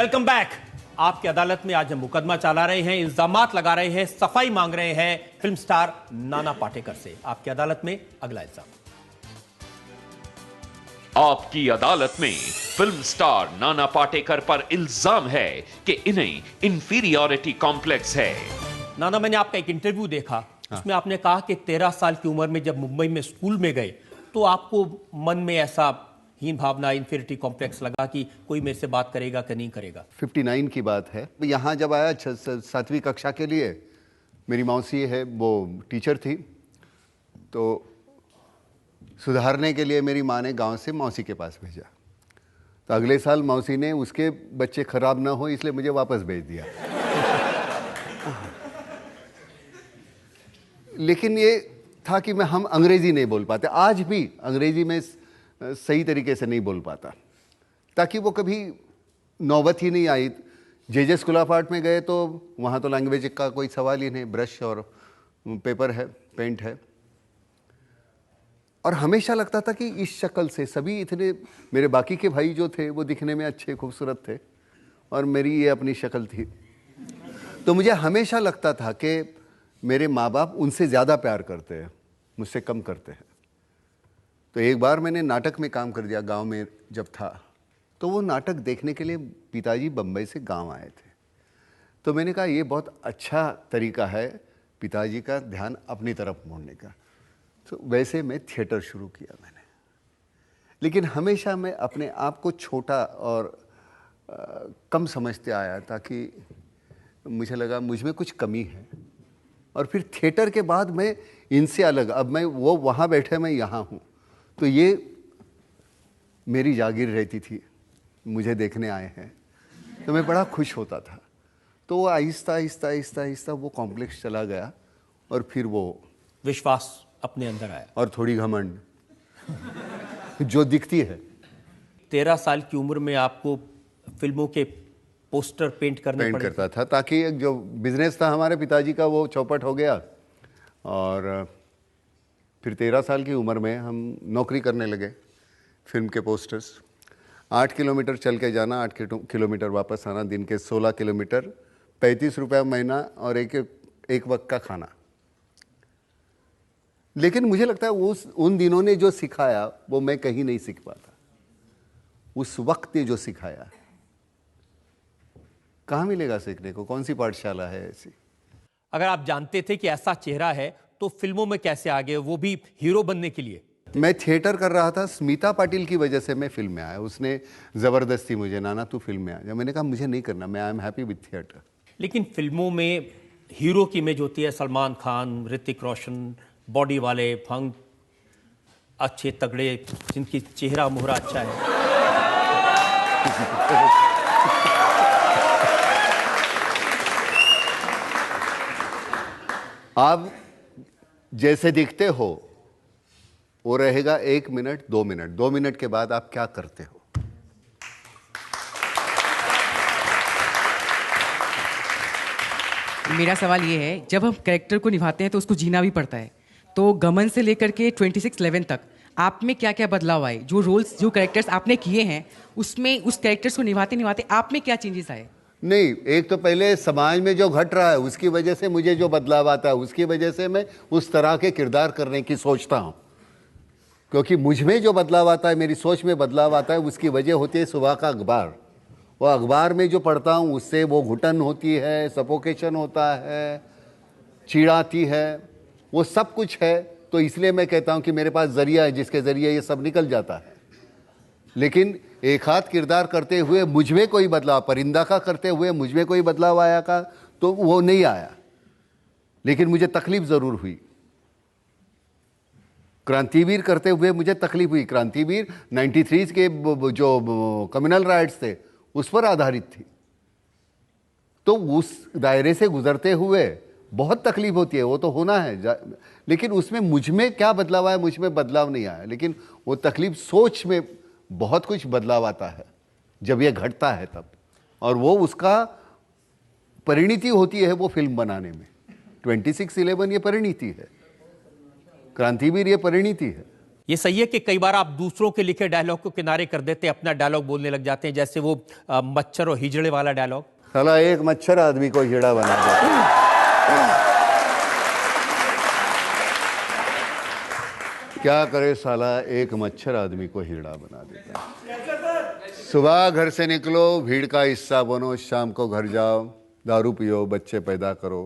Welcome back. आपकी अदालत में आज हम मुकदमा चला रहे हैं, इल्जामात लगा रहे हैं, सफाई मांग रहे हैं फिल्म स्टार नाना पाटेकर से। आपकी अदालत में अगला इल्जाम। आपकी अदालत में फिल्म स्टार नाना पाटेकर पर इल्जाम है कि इन्हें इंफीरियरिटी कॉम्प्लेक्स है। नाना, मैंने आपका एक इंटरव्यू देखा, उसमें आपने कहा कि 13 साल की उम्र में जब मुंबई में स्कूल में गए तो आपको मन में ऐसा हीन भावना, इंफीरियरिटी कॉम्प्लेक्स लगा कि कोई मेरे से बात करेगा कि नहीं करेगा। 59 की बात है। यहाँ जब आया 7वीं कक्षा के लिए, मेरी मौसी है वो टीचर थी, तो सुधारने के लिए मेरी माँ ने गांव से मौसी के पास भेजा। तो अगले साल मौसी ने उसके बच्चे खराब ना हो इसलिए मुझे वापस भेज दिया। लेकिन ये था कि हम अंग्रेजी नहीं बोल पाते, आज भी अंग्रेजी में सही तरीके से नहीं बोल पाता, ताकि वो कभी नौबत ही नहीं आई। जे स्कूल ऑफ आर्ट में गए तो वहाँ तो लैंग्वेज का कोई सवाल ही नहीं, ब्रश और पेपर है, पेंट है। और हमेशा लगता था कि इस शक्ल से सभी इतने, मेरे बाकी के भाई जो थे वो दिखने में अच्छे खूबसूरत थे और मेरी ये अपनी शक्ल थी। तो मुझे हमेशा लगता था कि मेरे माँ बाप उनसे ज़्यादा प्यार करते हैं, मुझसे कम करते हैं। तो एक बार मैंने नाटक में काम कर दिया गांव में जब था, तो वो नाटक देखने के लिए पिताजी बम्बई से गांव आए थे। तो मैंने कहा ये बहुत अच्छा तरीका है पिताजी का ध्यान अपनी तरफ मोड़ने का। तो वैसे मैं थिएटर शुरू किया मैंने। लेकिन हमेशा मैं अपने आप को छोटा और कम समझते आया, ताकि मुझे लगा मुझ में कुछ कमी है। और फिर थिएटर के बाद मैं इनसे अलग, अब मैं वो वहाँ बैठे मैं यहाँ हूँ, तो ये मेरी जागीर रहती थी, मुझे देखने आए हैं, तो मैं बड़ा खुश होता था। तो वो आहिस्ता आहिस्ता आहिस्ता आहिस्ता वो कॉम्प्लेक्स चला गया और फिर वो विश्वास अपने अंदर आया और थोड़ी घमंड जो दिखती है। 13 साल की उम्र में आपको फिल्मों के पोस्टर पेंट करता था, ताकि जो बिजनेस था हमारे पिताजी का वो चौपट हो गया। और फिर 13 साल की उम्र में हम नौकरी करने लगे फिल्म के पोस्टर्स। 8 किलोमीटर चल के जाना, 8 किलोमीटर वापस आना, दिन के 16 किलोमीटर, 35 रुपया महीना और एक वक्त का खाना। लेकिन मुझे लगता है उन दिनों ने जो सिखाया वो मैं कहीं नहीं सीख पाता। उस वक्त ने जो सिखाया कहाँ मिलेगा सीखने को, कौन सी पाठशाला है ऐसी। अगर आप जानते थे कि ऐसा चेहरा है तो फिल्मों में कैसे आ गए, वो भी हीरो बनने के लिए? मैं थिएटर कर रहा था, स्मिता पाटिल की वजह से मैं फिल्म में आया। उसने ज़बरदस्ती मुझे, नाना तू फिल्म में आ जा। मैंने कहा मुझे नहीं करना, मैं I am happy with theatre. लेकिन फिल्मों में हीरो की इमेज होती है सलमान खान, ऋतिक रोशन, बॉडी वाले, फंग, अच्छे तगड़े, जिनकी चेहरा मोहरा अच्छा है। आप जैसे दिखते हो वो रहेगा 1 मिनट, 2 मिनट, 2 मिनट के बाद आप क्या करते हो। मेरा सवाल ये है, जब हम कैरेक्टर को निभाते हैं तो उसको जीना भी पड़ता है। तो गमन से लेकर के 2611 तक आप में क्या क्या बदलाव आए? जो रोल्स, जो कैरेक्टर्स आपने किए हैं उसमें उस कैरेक्टर्स को निभाते निभाते आप में क्या चेंजेस आए? नहीं, एक तो पहले समाज में जो घट रहा है उसकी वजह से मुझे जो बदलाव आता है, उसकी वजह से मैं उस तरह के किरदार करने की सोचता हूँ। क्योंकि मुझ में जो बदलाव आता है, मेरी सोच में बदलाव आता है, उसकी वजह होती है सुबह का अखबार। वो अखबार में जो पढ़ता हूँ उससे वो घुटन होती है, सफोकेशन होता है, चीड़ आती है, वो सब कुछ है। तो इसलिए मैं कहता हूँ कि मेरे पास जरिया है जिसके ज़रिए ये सब निकल जाता है। लेकिन एक हाथ किरदार करते हुए मुझ में कोई बदलाव, परिंदा का करते हुए मुझ में कोई बदलाव आया का तो वो नहीं आया। लेकिन मुझे तकलीफ ज़रूर हुई। क्रांतिवीर करते हुए मुझे तकलीफ हुई। क्रांतिवीर 93 के जो कम्युनल राइट्स थे उस पर आधारित थी। तो उस दायरे से गुजरते हुए बहुत तकलीफ होती है, वो तो होना है। लेकिन उसमें मुझ में क्या बदलाव आया? मुझ में बदलाव नहीं आया। लेकिन वो तकलीफ, सोच में बहुत कुछ बदलाव आता है जब ये घटता है तब। और वो उसका परिणति होती है वो फिल्म बनाने में। 2611 ये परिणति है, क्रांतिवीर ये परिणति है। ये सही है कि कई बार आप दूसरों के लिखे डायलॉग को किनारे कर देते हैं, अपना डायलॉग बोलने लग जाते हैं, जैसे वो मच्छर और हिजड़े वाला डायलॉग? साला एक मच्छर आदमी को हीड़ा बना देता। क्या करे साला, एक मच्छर आदमी को हीड़ा बना देता। सुबह घर से निकलो, भीड़ का हिस्सा बनो, शाम को घर जाओ, दारू पियो, बच्चे पैदा करो,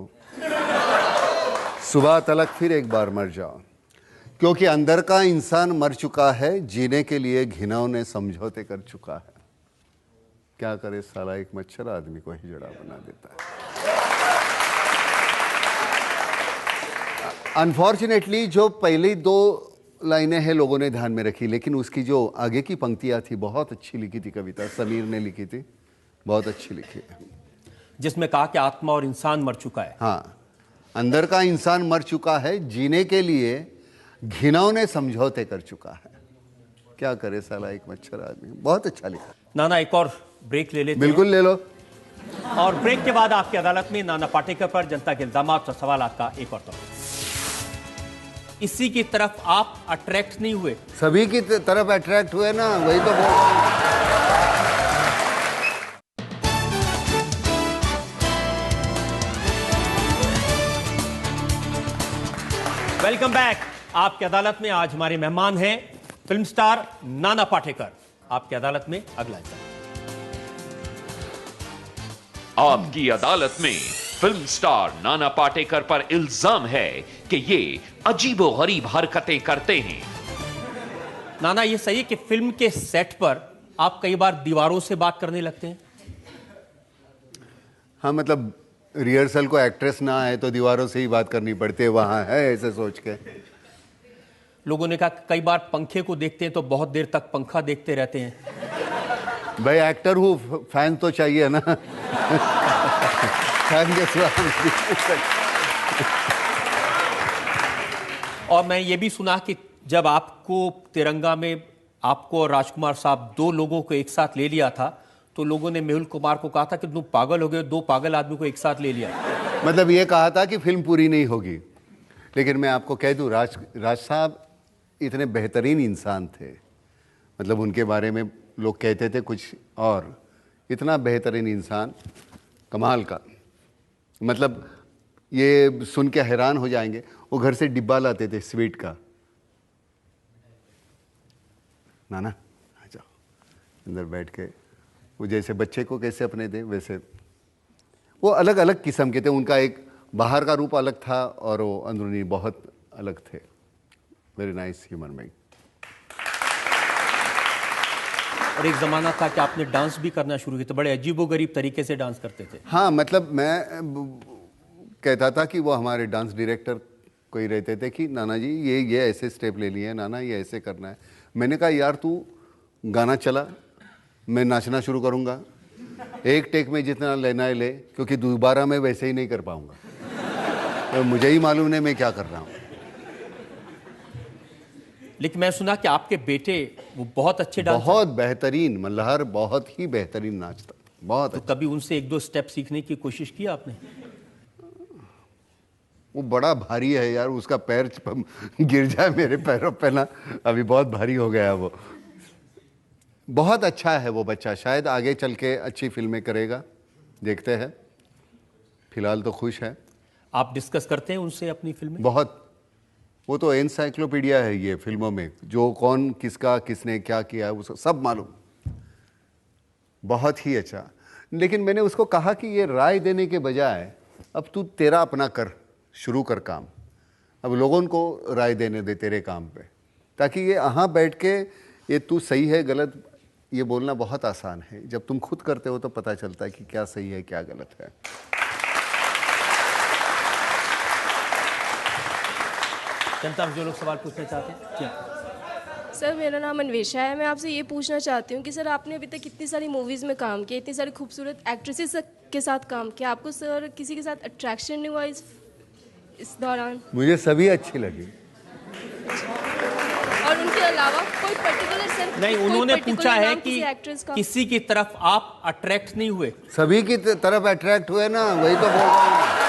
सुबह तलक फिर एक बार मर जाओ, क्योंकि अंदर का इंसान मर चुका है, जीने के लिए घिनौने समझौते कर चुका है। क्या करे साला, एक मच्छर आदमी को हिजड़ा बना देता है। अनफॉर्चुनेटली जो पहली 2 लाइनें हैं लोगों ने ध्यान में रखी, लेकिन उसकी जो आगे की पंक्तियां थी बहुत अच्छी लिखी थी, कविता समीर ने लिखी थी, बहुत अच्छी लिखी है, जिसमें कहा कि आत्मा और इंसान मर चुका है। हाँ, अंदर का इंसान मर चुका है, जीने के लिए घिनौने समझौते कर चुका है। क्या करे साला, एक मच्छर आदमी। बहुत अच्छा लिखा। नाना, एक और ब्रेक ले लेते हैं। बिल्कुल ले लो। और ब्रेक के बाद आपकी अदालत में नाना पाटेकर पर जनता के इल्जामात और सवालात का एक और टॉपिक। इसी की तरफ आप अट्रैक्ट नहीं हुए? सभी की तरफ अट्रैक्ट हुए ना, वही तो बोल रहा हूं। Welcome back. आपकी अदालत में आज हमारे मेहमान हैं फिल्म स्टार नाना पाटेकर। आपकी अदालत में अगला हिस्सा। आपकी अदालत में फिल्म स्टार नाना पाटेकर पर इल्जाम है कि ये अजीबोगरीब हरकतें करते हैं। नाना, ये सही है कि फिल्म के सेट पर आप कई बार दीवारों से बात करने लगते हैं? हाँ, मतलब रिहर्सल को एक्ट्रेस ना आए तो दीवारों से ही बात करनी पड़ती है, वहां है ऐसे सोच के। लोगों ने कहा कि कई बार पंखे को देखते हैं तो बहुत देर तक पंखा देखते रहते हैं। भाई एक्टर हूँ, फैन तो चाहिए ना। फैन के सिवा। और मैं ये भी सुना कि जब आपको तिरंगा में आपको और राजकुमार साहब 2 लोगों को एक साथ ले लिया था तो लोगों ने मेहुल कुमार को कहा था कि तुम पागल हो गए, 2 पागल आदमी को एक साथ ले लिया। मतलब ये कहा था कि फिल्म पूरी नहीं होगी, लेकिन मैं आपको कह दूं, राज साहब इतने बेहतरीन इंसान थे। मतलब उनके बारे में लोग कहते थे कुछ और, इतना बेहतरीन इंसान, कमाल का। मतलब ये सुन के हैरान हो जाएंगे, वो घर से डिब्बा लाते थे स्वीट का। नाना आ जाओ, अंदर बैठ के, वो जैसे बच्चे को कैसे अपने दे वैसे, वो अलग अलग किस्म के थे। उनका एक बाहर का रूप अलग था और वो अंदरूनी बहुत अलग थे। Very nice human being. और एक जमाना था कि आपने डांस भी करना शुरू किया, तो बड़े अजीबोगरीब तरीके से डांस करते थे। हाँ, मतलब मैं कहता था कि वो हमारे डांस डायरेक्टर कोई रहते थे कि नाना जी ये ऐसे स्टेप ले लिए, नाना ये ऐसे करना है। मैंने कहा यार तू गाना चला, मैं नाचना शुरू करूँगा, एक टेक में जितना लेना है ले, क्योंकि दोबारा मैं वैसे ही नहीं कर पाऊँगा, तो मुझे ही मालूम नहीं मैं क्या कर रहा हूँ। लेकिन मैं सुना कि आपके बेटे वो बहुत अच्छे डांसर, बहुत बेहतरीन, मल्हार बहुत ही बेहतरीन नाचता, बहुत तो अच्छा। कभी उनसे 1-2 स्टेप सीखने की कोशिश की आपने? वो बड़ा भारी है यार, उसका पैर गिर जाए मेरे पैरों पे ना, अभी बहुत भारी हो गया है वो। बहुत अच्छा है वो बच्चा, शायद आगे चल के अच्छी फिल्में करेगा, देखते हैं। फिलहाल तो खुश है। आप डिस्कस करते हैं उनसे अपनी फिल्में? बहुत, वो तो एनसाइक्लोपीडिया है ये फिल्मों में, जो कौन किसका किसने क्या किया है वो सब मालूम। बहुत ही अच्छा। लेकिन मैंने उसको कहा कि ये राय देने के बजाय अब तू तेरा अपना कर, शुरू कर काम। अब लोगों को राय देने दे तेरे काम पे, ताकि ये यहाँ बैठ के ये तू सही है गलत ये बोलना बहुत आसान है। जब तुम खुद करते हो तो पता चलता है कि क्या सही है क्या गलत है। जनता जो लोग सवाल पूछना चाहते हैं। क्या सर, मेरा नाम अन्वेषा है। मैं आपसे ये पूछना चाहती हूँ कि सर आपने अभी तक कितनी सारी मूवीज़ में काम किया, इतनी सारी खूबसूरत एक्ट्रेसेस के साथ काम किया, आपको सर किसी के साथ अट्रैक्शन नहीं हुआ इस दौरान? मुझे सभी अच्छी लगी। और उनके अलावा कोई पर्टिकुलर सर? नहीं, कोई उन्होंने particular पूछा है नाम कि किसी एक्ट्रेस का? किसी की तरफ आप अट्रैक्ट नहीं हुए? सभी की तरफ अट्रैक्ट हुए ना, वही तो बोल रहा हूँ।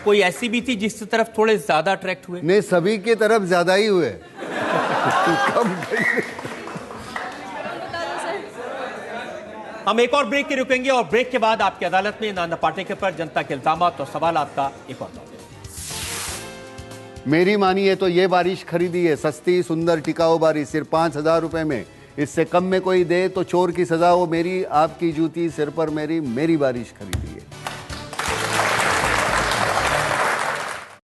कोई ऐसी भी थी जिसकी तरफ थोड़े ज्यादा अट्रैक्ट हुए? ने सभी की तरफ ज्यादा ही हुए। कम हम एक और ब्रेक के रुकेंगे और ब्रेक के बाद आपकी अदालत में नाना पाटेकर पर जनता के इल्जामात और सवालात का एक और दौर। मेरी मानिए तो ये बारिश खरीदी है, सस्ती सुंदर टिकाऊ बारिश, सिर्फ 5,000 रुपए में। इससे कम में कोई दे तो चोर की सजा हो। मेरी आपकी जूती सिर पर मेरी बारिश खरीदी।